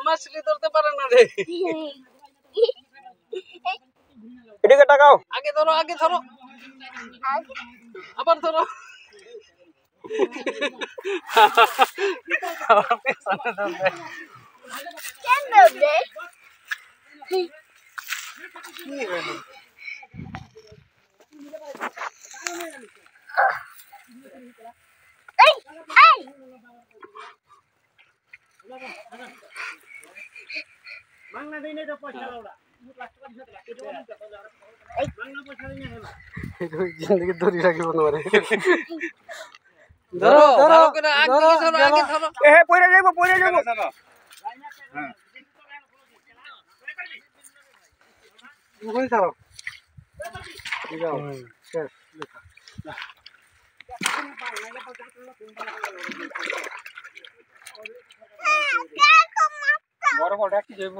মাছলি ধরতে পারে না রে। এদিকে তাকাও। আগে ধরো আবার ধরো। জিন্দগি ধরে রাখিব না রে। ধরো করে আগে ধরো। এ পয়রা যাইব। কই ছাড়ো। যাও। শেষ। বড় বড় ডাকি যাইব।